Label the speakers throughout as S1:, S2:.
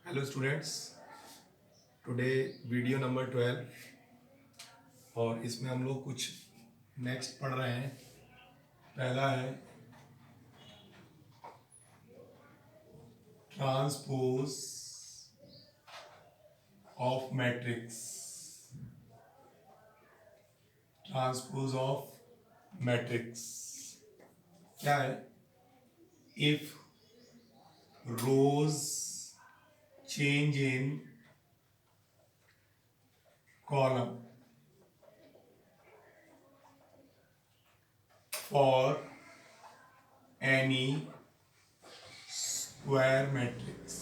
S1: Hello students, today video number 12 और इसमें हम लोग कुछ नेक्स्ट पढ़ रहे हैं। पहला है transpose of matrix. Transpose of matrix क्या है? If rows change in column for any square matrix,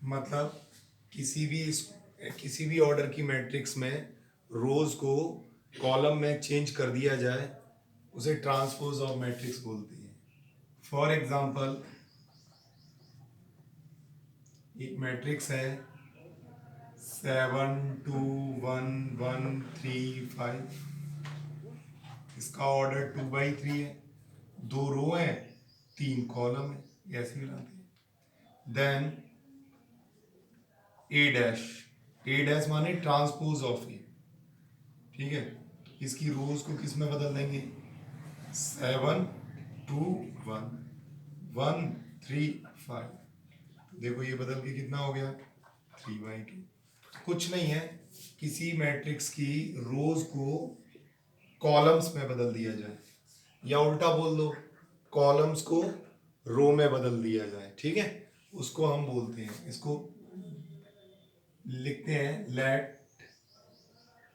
S1: मतलब किसी भी ऑर्डर की मैट्रिक्स में रोज को कॉलम में चेंज कर दिया जाए उसे ट्रांसपोज ऑफ मैट्रिक्स बोलती है। फॉर एग्जांपल, एक मैट्रिक्स है 7 2 1 1 3 5। इसका ऑर्डर 2/3 है, 2 रो है, 3 कॉलम है, ऐसे मिलाते हैं। देन ए डैश माने ट्रांसपोज ऑफ ए। ठीक है, इसकी रोज को किस में बदल देंगे? 7 2 1 1 3 5। देखो ये बदल के कितना हो गया? 3/2। कुछ नहीं है, किसी मैट्रिक्स की रोज को कॉलम्स में बदल दिया जाए, या उल्टा बोल दो, कॉलम्स को रो में बदल दिया जाए। ठीक है, उसको हम बोलते हैं, इसको लिखते हैं लेट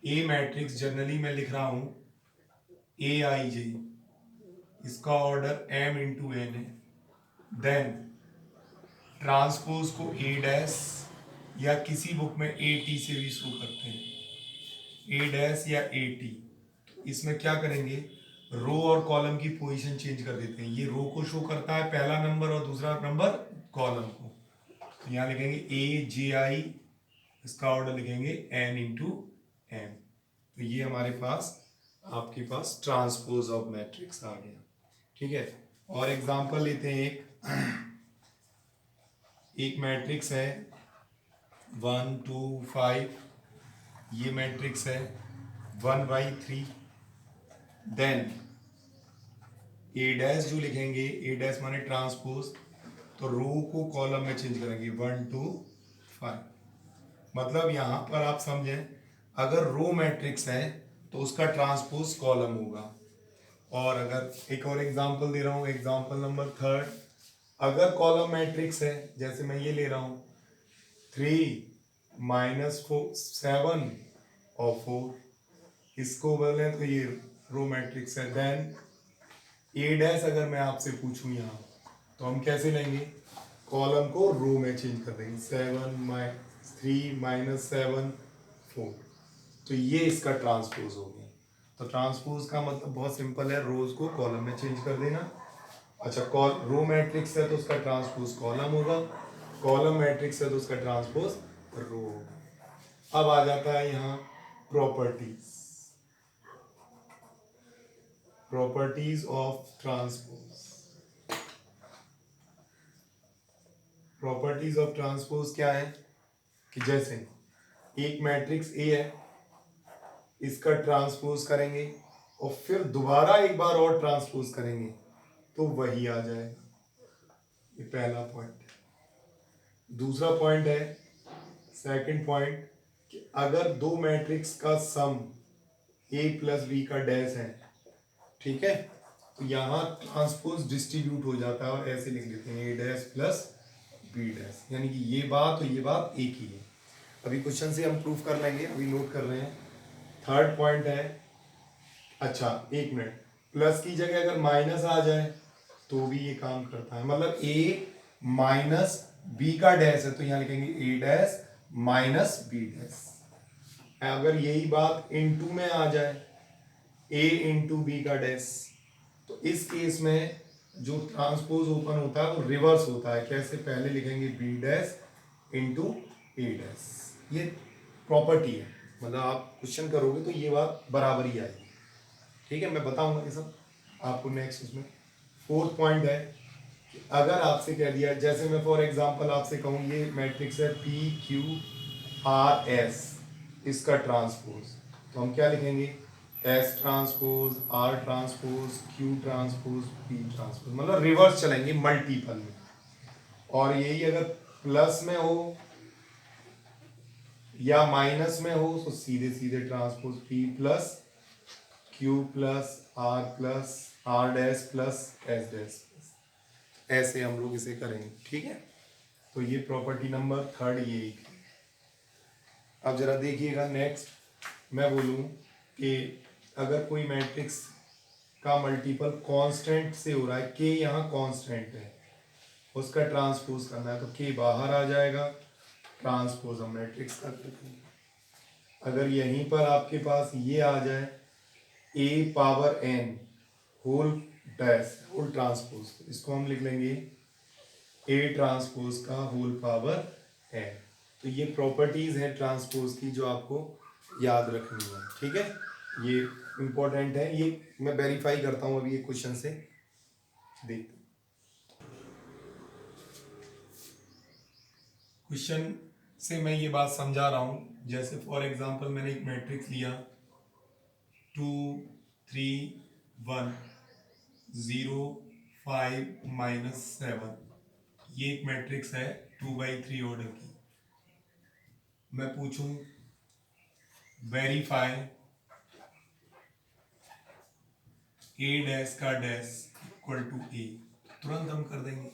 S1: ए मैट्रिक्स। जनरली मैं लिख रहा हूं AIJ, इसका ऑर्डर m×n है। देन ट्रांसपोज को A डैश, या किसी बुक में AT से भी शो करते हैं, A डैश या AT। इसमें क्या करेंगे? रो और कॉलम की पोजीशन चेंज कर देते हैं। ये रो को शो करता है पहला नंबर और दूसरा नंबर कॉलम को। तो यहाँ लिखेंगे AJI, इसका ऑर्डर लिखेंगे n×m। तो ये हमारे पास आपके पास ट्रांसपोज ऑफ मैट्रिक्स आ गया। ठीक है, और एग्जांपल लेते हैं। एक मैट्रिक्स है 1 2 5। ये मैट्रिक्स है 1/3। देन ए डैश जो लिखेंगे, ए डैश माने ट्रांसपोज, तो रो को कॉलम में चेंज करेंगे 1 2 5। मतलब यहां पर आप समझें, अगर रो मैट्रिक्स है तो उसका ट्रांसपोज कॉलम होगा। और अगर एक और एग्जांपल दे रहा हूं, एग्जांपल नंबर 3, अगर कॉलम मैट्रिक्स है, जैसे मैं ये ले रहा हूं 3 - 4 7 और 4, इसको बोले तो ये रो मैट्रिक्स है। देन ए डैश अगर मैं आपसे पूछूं यहाँ, तो हम कैसे लेंगे? कॉलम को रो में चेंज कर देंगे, 7 - 3 - 7 4। तो ये इसका ट्रांसपोज हो गया। तो ट्रांसपोज का मतलब बहुत सिंपल है, रोज को कॉलम में चेंज कर देना। अच्छा, रो मैट्रिक्स है तो उसका ट्रांसपोज कॉलम होगा, कॉलम मैट्रिक्स है तो उसका ट्रांसपोज रो होगा। अब आ जाता है यहाँ properties. Properties of transpose. Properties of transpose क्या है? कि जैसे एक मैट्रिक्स ए है, इसका ट्रांसपोज करेंगे और फिर दोबारा एक बार और ट्रांसपोज करेंगे तो वही आ जाएगा। ये पहला पॉइंट। दूसरा पॉइंट है, सेकंड पॉइंट, कि अगर दो मैट्रिक्स का सम A+B का डैश है, ठीक है, तो यहाँ ट्रांसपोज डिस्ट्रीब्यूट हो जाता है और ऐसे लिख लेते हैं A'+B', यानी कि ये बात और ये बात एक ही है। अभी क्वेश्चन से हम प्रूफ कर लेंगे, अभी नोट कर रहे हैं। थर्ड पॉइंट है, अच्छा एक मिनट, प्लस की जगह अगर माइनस आ जाए तो भी ये काम करता है। मतलब A-B का डैश है तो यहाँ लिखेंगे A'-B'। अगर यही बात इनटू में आ जाए, A×B का डैश, तो इस केस में जो ट्रांसपोज ओपन होता है वो रिवर्स होता है। कैसे? पहले लिखेंगे B'×A'। ये प्रॉपर्टी है, मतलब आप क्वेश्चन करोगे तो ये बात बराबर ही आएगी। ठीक है, मैं बताऊंगा ये सब आपको नेक्स्ट। उसमें फोर्थ पॉइंट है, अगर आपसे कह दिया, जैसे मैं फॉर एग्जांपल आपसे कहूँ ये मैट्रिक्स है पी क्यू आर एस, इसका ट्रांसपोज, तो हम क्या लिखेंगे, S transpose R transpose Q transpose P transpose, मतलब रिवर्स चलेंगे मल्टीपल में। और यही अगर प्लस में हो या माइनस में हो तो सीधे सीधे transpose P plus Q plus R dash plus S dash, ऐसे हम लोग इसे करेंगे। ठीक है, तो ये प्रॉपर्टी नंबर थर्ड ये एक है। अब जरा देखिएगा नेक्स्ट, मैं बोलूँ कि अगर कोई मैट्रिक्स का मल्टीपल कांस्टेंट से हो रहा है, के यहाँ कांस्टेंट है, उसका ट्रांसपोज करना है, तो के बाहर आ जाएगा, ट्रांसपोज हम मैट्रिक्स कर देते हैं। अगर यहीं पर आपके पास ये आ जाए A power n whole dash whole transpose, इसको हम लिख लेंगे ए ट्रांसपोज का होल पावर एन। तो ये प्रॉपर्टीज है ट्रांसपोज की जो आपको याद रखनी है। ठीक है, ये इंपॉर्टेंट है, ये मैं वेरीफाई करता हूँ अभी ये क्वेश्चन से, देखते क्वेश्चन से मैं ये बात समझा रहा हूँ। जैसे फॉर एग्जांपल मैंने एक मैट्रिक्स लिया 2 3 1 0 5 -7, ये एक मैट्रिक्स है 2/3 ऑर्डर की। मैं पूछूं वेरीफाई ए डैश का डैश इक्वल टू ए, तुरंत हम कर देंगे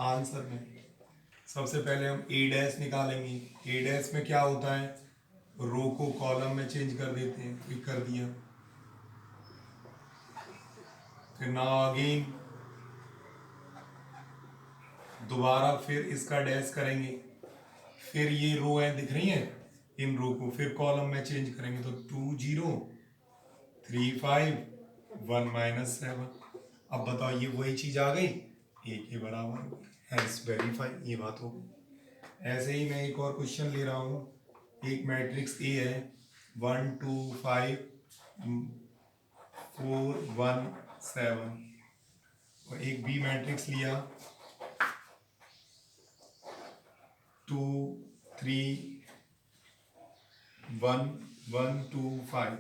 S1: आंसर में। सबसे पहले हम ए डैश निकालेंगे। ए डैश में क्या होता है, रो को कॉलम में चेंज कर देते हैं, तो कर दिया। फिर नाउ अगेन दोबारा फिर इसका डैश करेंगे, फिर ये रो है दिख रही है, इन रो को फिर कॉलम में चेंज करेंगे, तो 2 0 3 5 1 -7। अब बताओ ये वही चीज आ गई, ए के बराबर, हैंस वेरीफाई, ये बात हो गई। ऐसे ही मैं एक और क्वेश्चन ले रहा हूँ, एक मैट्रिक्स ए है 1 2 5 4 1 7, और एक बी मैट्रिक्स लिया 2 3 1 1 2 5,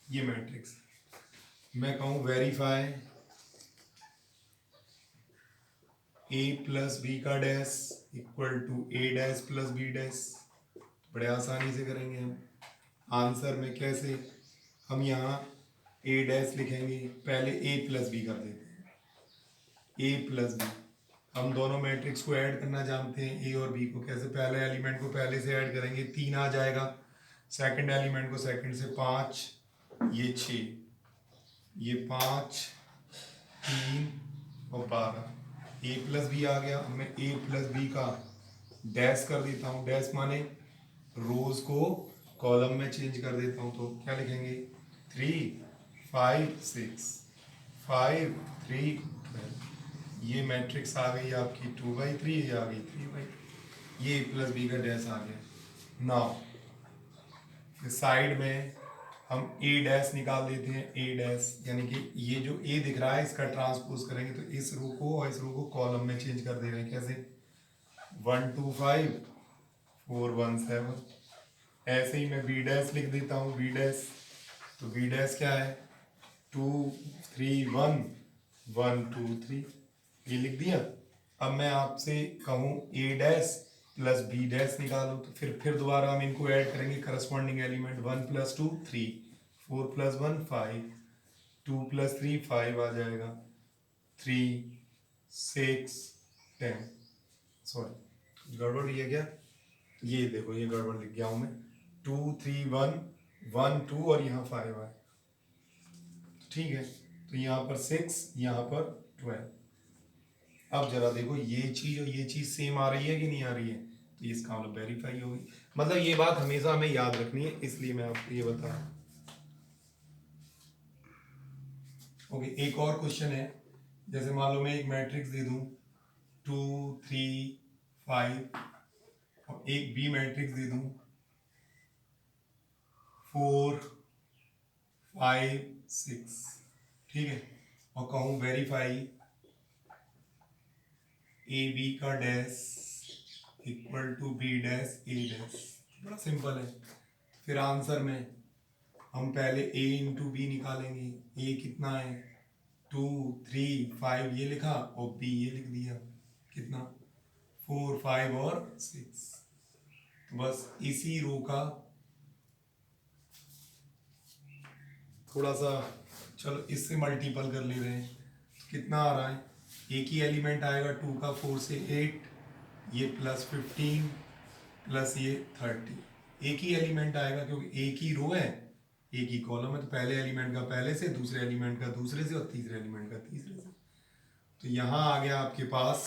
S1: ये मैट्रिक्स। मैं कहूँ वेरीफाई ए प्लस बी का dash equal to A dash plus B dash, बड़े आसानी से करेंगे हम। आंसर में कैसे, हम यहाँ ए डैश लिखेंगे, पहले ए प्लस बी कर देते हैं, ए प्लस बी। हम दोनों मैट्रिक्स को ऐड करना जानते हैं, ए और बी को। कैसे, पहले एलिमेंट को पहले से ऐड करेंगे, 3 आ जाएगा, सेकंड एलिमेंट को सेकंड से 5, ये 6, ये 5 3 और 12, ए प्लस बी आ गया। अब मैं ए प्लस बी का डैश कर देता हूँ, डैश माने रोज को कॉलम में चेंज कर देता हूँ, तो क्या लिखेंगे 3 5 6 5 3 12, ये मैट्रिक्स आ गई आपकी 2/3, ये आ गई 3/3, ये प्लस बी का डैश आ गया। नाउ साइड में हम ए डैश निकाल देते हैं, ए डैश यानी कि ये जो ए दिख रहा है इसका ट्रांसपोज करेंगे, तो इस रो को और इस रो को कॉलम में चेंज कर दे रहे हैं। कैसे, 1 2 5 4 1 7। ऐसे ही मैं बी डैश लिख देता हूँ, बी डैश, तो बी डैश क्या है 2 3 1 1 2 3, ये लिख दिया। अब मैं आपसे कहूँ ए डैश प्लस बी डैश निकालो, तो फिर दोबारा हम इनको ऐड करेंगे, करस्पॉन्डिंग एलिमेंट 1 + 2 3 4 + 1 5 2 + 3 5 आ जाएगा, 3 6 10। सॉरी गड़बड़ है क्या, ये देखो ये गड़बड़ लिख गया हूँ मैं, 2 3 1 1 2 और यहाँ 5 आए, ठीक है। तो यहाँ पर 6, यहाँ पर 12। अब जरा देखो ये चीज और ये चीज सेम आ रही है कि नहीं आ रही है, तो इसका मतलब वेरीफाई होगी। मतलब ये बात हमेशा हमें याद रखनी है, इसलिए मैं आपको ये बता रहा हूँ। ओके, एक और क्वेश्चन है, जैसे मान लो मैं एक मैट्रिक्स दे दूं 2 3 5 और एक बी मैट्रिक्स दे दूं 4 5 6, ठीक है, और कहूँ वेरीफाई ए बी का dash equal to B dash A dash. बड़ा सिंपल है। फिर आंसर में हम पहले ए इंटू बी निकालेंगे। ए कितना है 2 3 5 ये लिखा और बी ये लिख दिया। कितना 4 5 और 6। बस इसी रो का थोड़ा सा चलो इससे मल्टीपल कर ले रहे हैं। तो कितना आ रहा है, एक ही एलिमेंट आएगा 2 का 4 से 8, ये प्लस 15 प्लस ये 30। एक ही एलिमेंट आएगा क्योंकि एक ही रो है एक ही कॉलम है, तो पहले एलिमेंट का पहले से, दूसरे एलिमेंट का दूसरे से और तीसरे एलिमेंट का तीसरे से। तो यहाँ आ गया आपके पास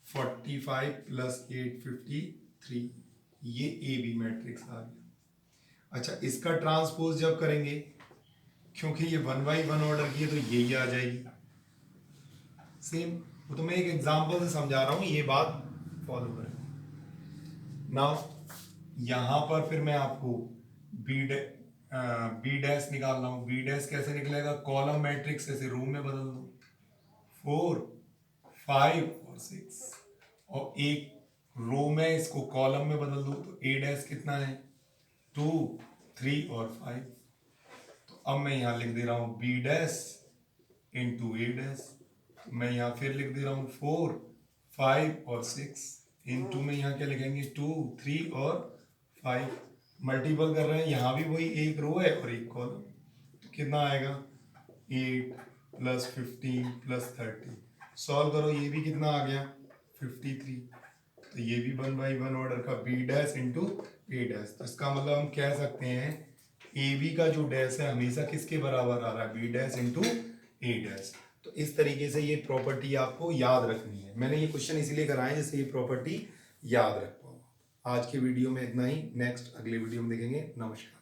S1: 45 प्लस 8 53, ये ए बी मैट्रिक्स आ गया। अच्छा, इसका ट्रांसपोज जब करेंगे, क्योंकि ये 1 बाई 1 ऑर्डर की है तो यही आ जाएगी सेम। वो तो मैं एक एग्जांपल से समझा रहा हूँ, ये बात फॉलो करें। नाउ यहाँ पर फिर मैं आपको बी डैश निकालना हूँ। बी डैश कैसे निकलेगा, कॉलम मैट्रिक्स ऐसे रो में बदल दो 4 5 और 6, और एक रो में इसको कॉलम में बदल दो तो ए डैश कितना है 2 3 और 5। तो अब मैं यहाँ लिख दे रहा हूँ बी डैश इंटू ए डैश। मैं यहाँ फिर लिख दे रहा हूँ 4 5 और 6 इंटू में यहाँ क्या लिखेंगे 2 3 और 5। मल्टीपल कर रहे हैं, यहाँ भी वही एक रो है और एक कॉलम। तो कितना आएगा 8 प्लस 15 प्लस 30। सॉल्व करो, ये भी कितना आ गया 53। तो ये भी 1 बाई 1 ऑर्डर का बी डैश इंटू ए डैश। तो इसका मतलब हम कह सकते हैं ए बी का जो डैश है हमेशा किसके बराबर आ रहा है, बी डैश इंटू ए डैश। तो इस तरीके से ये प्रॉपर्टी आपको याद रखनी है। मैंने ये क्वेश्चन इसीलिए कराए जिससे ये प्रॉपर्टी याद रख पाओ। आज के वीडियो में इतना ही, नेक्स्ट अगले वीडियो में देखेंगे। नमस्कार।